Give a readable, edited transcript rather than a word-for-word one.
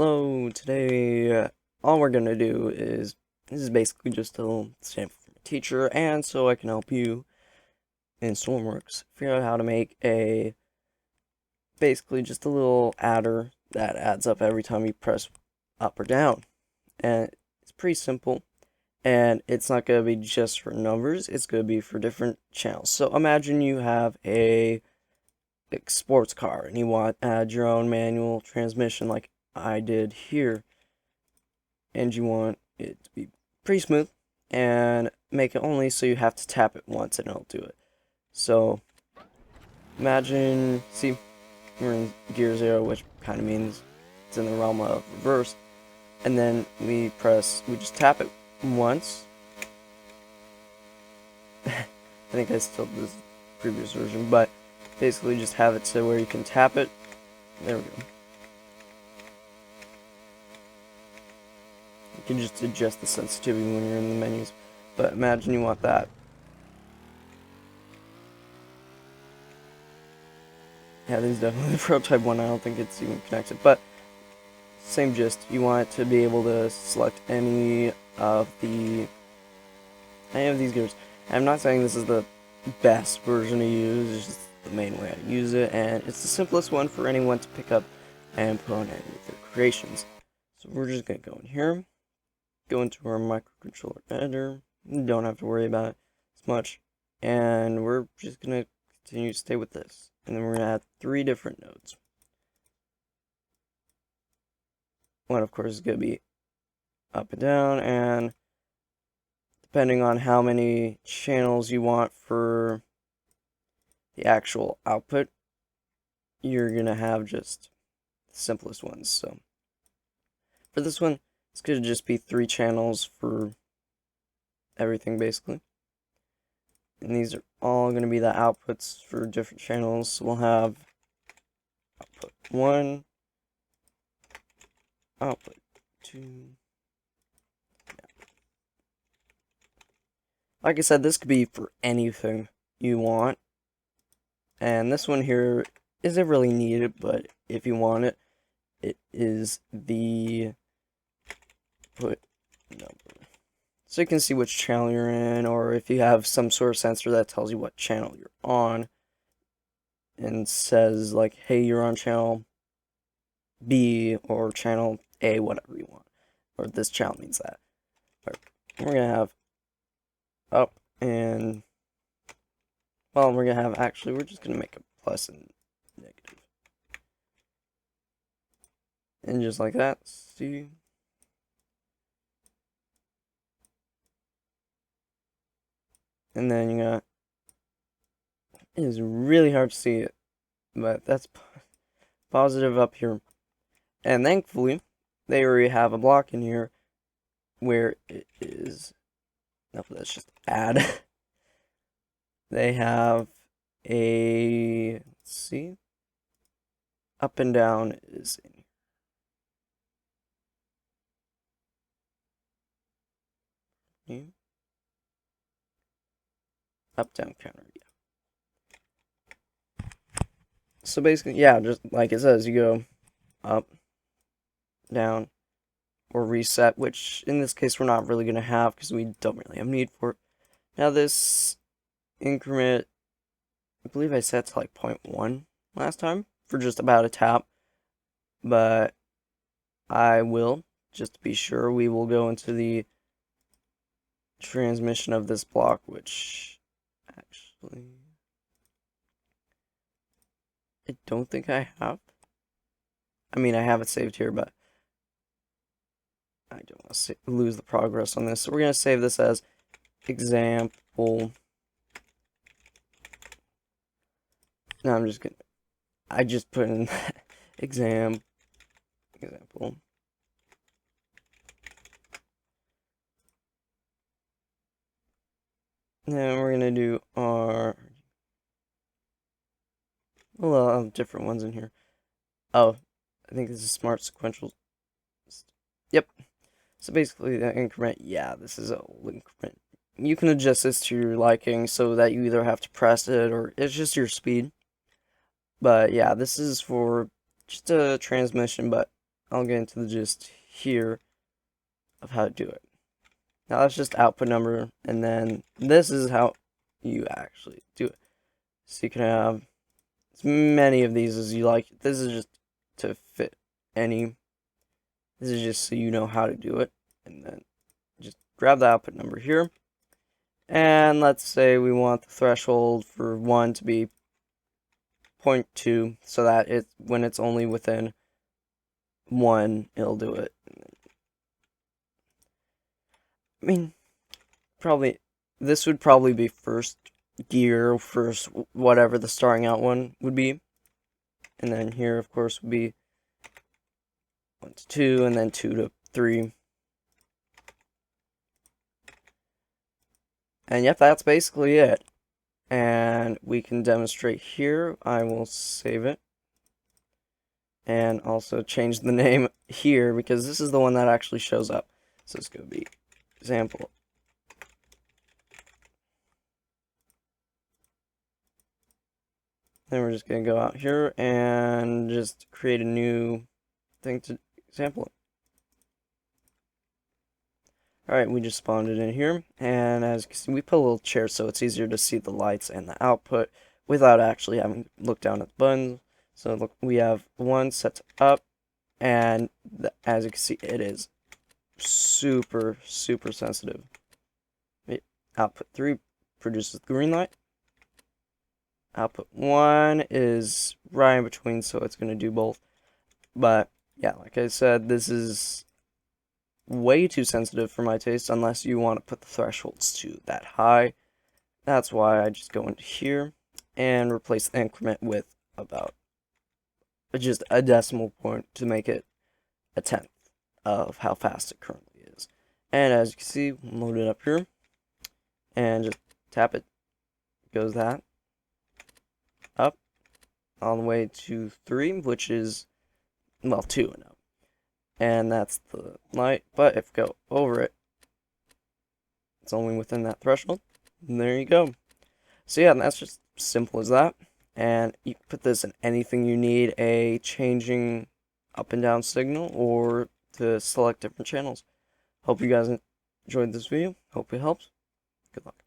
Hello, today all we're gonna do is this is basically just a little sample from a teacher, and so I can help you in Stormworks figure out how to make a basically just a little adder that adds up every time you press up or down. And it's pretty simple, and it's not gonna be just for numbers, it's gonna be for different channels. So imagine you have a sports car and you want to add your own manual transmission like I did here, and you want it to be pretty smooth and make it only so you have to tap it once and it'll do it. So imagine, see, we're in gear 0, which kind of means it's in the realm of reverse, and then we just tap it once. I think I still did this previous version, but basically just have it to where you can tap it. There we go. You can just adjust the sensitivity when you're in the menus, but imagine you want that. Yeah, this is definitely the prototype one. I don't think it's even connected, but same gist. You want it to be able to select any of these gears. I'm not saying this is the best version to use, it's just the main way I use it, and it's the simplest one for anyone to pick up and put on any of their creations. So we're just going to go in here, go into our microcontroller editor, you don't have to worry about it as much, and we're just going to continue to stay with this. And then we're going to add 3 different nodes. One, of course, is going to be up and down, and depending on how many channels you want for the actual output, you're going to have just the simplest ones. So for this one, it's going to just be 3 channels for everything, basically. And these are all going to be the outputs for different channels. So we'll have output 1, output 2. Like I said, this could be for anything you want. And this one here isn't really needed, but if you want it, it is the put number. So you can see which channel you're in, or if you have some sort of sensor that tells you what channel you're on and says like, hey, you're on channel B or channel A, whatever you want, or this channel means that. Right. We're gonna have up and, well, we're gonna have, actually, we're just gonna make a plus and negative. And just like that, see. And then you got, it is really hard to see it, but that's positive up here. And thankfully, they already have a block in here where it is, no, that's just add. They have a, let's see, up and down is in here. Up, down, counter, yeah. So basically, yeah, just like it says, you go up, down, or reset, which in this case we're not really going to have because we don't really have need for it. Now this increment, I believe I set to like 0.1 last time for just about a tap, but I will, just to be sure, we will go into the transmission of this block, which actually I don't think I have. I mean, I have it saved here, but I don't want to lose the progress on this. So we're going to save this as example. No, I'm just going to, I just put in example. Then we're going to do our, well, I'll have different ones in here. Oh, I think this is smart sequential. Yep. So basically the increment, yeah, this is a increment. You can adjust this to your liking so that you either have to press it or it's just your speed. But yeah, this is for just a transmission, but I'll get into the gist here of how to do it. Now that's just output number, and then this is how you actually do it. So you can have as many of these as you like. This is just to fit any. This is just so you know how to do it. And then just grab the output number here. And let's say we want the threshold for 1 to be 0.2, so that when it's only within 1, it'll do it. I mean, this would probably be first gear, first whatever the starting out one would be. And then here, of course, would be 1 to 2, and then 2 to 3. And yep, that's basically it. And we can demonstrate here. I will save it. And also change the name here, because this is the one that actually shows up. So it's going to be example. Then we're just going to go out here and just create a new thing to sample it. Alright, we just spawned it in here, and as you can see, we put a little chair so it's easier to see the lights and the output without actually having to look down at the buttons. So look, we have one set up, and as you can see, it is super sensitive. Output 3 produces the green light. Output 1 is right in between, so it's going to do both. But yeah, like I said, this is way too sensitive for my taste unless you want to put the thresholds to that high. That's why I just go into here and replace the increment with about just a decimal point to make it a tenth of how fast it currently is. And as you can see, load it up here and just tap it. Goes that up all the way to 3, which is, well, 2 and up. And that's the light, but if you go over it, it's only within that threshold. And there you go. So yeah, that's just simple as that. And you can put this in anything you need a changing up and down signal, or to select different channels. Hope you guys enjoyed this video. Hope it helps. Good luck.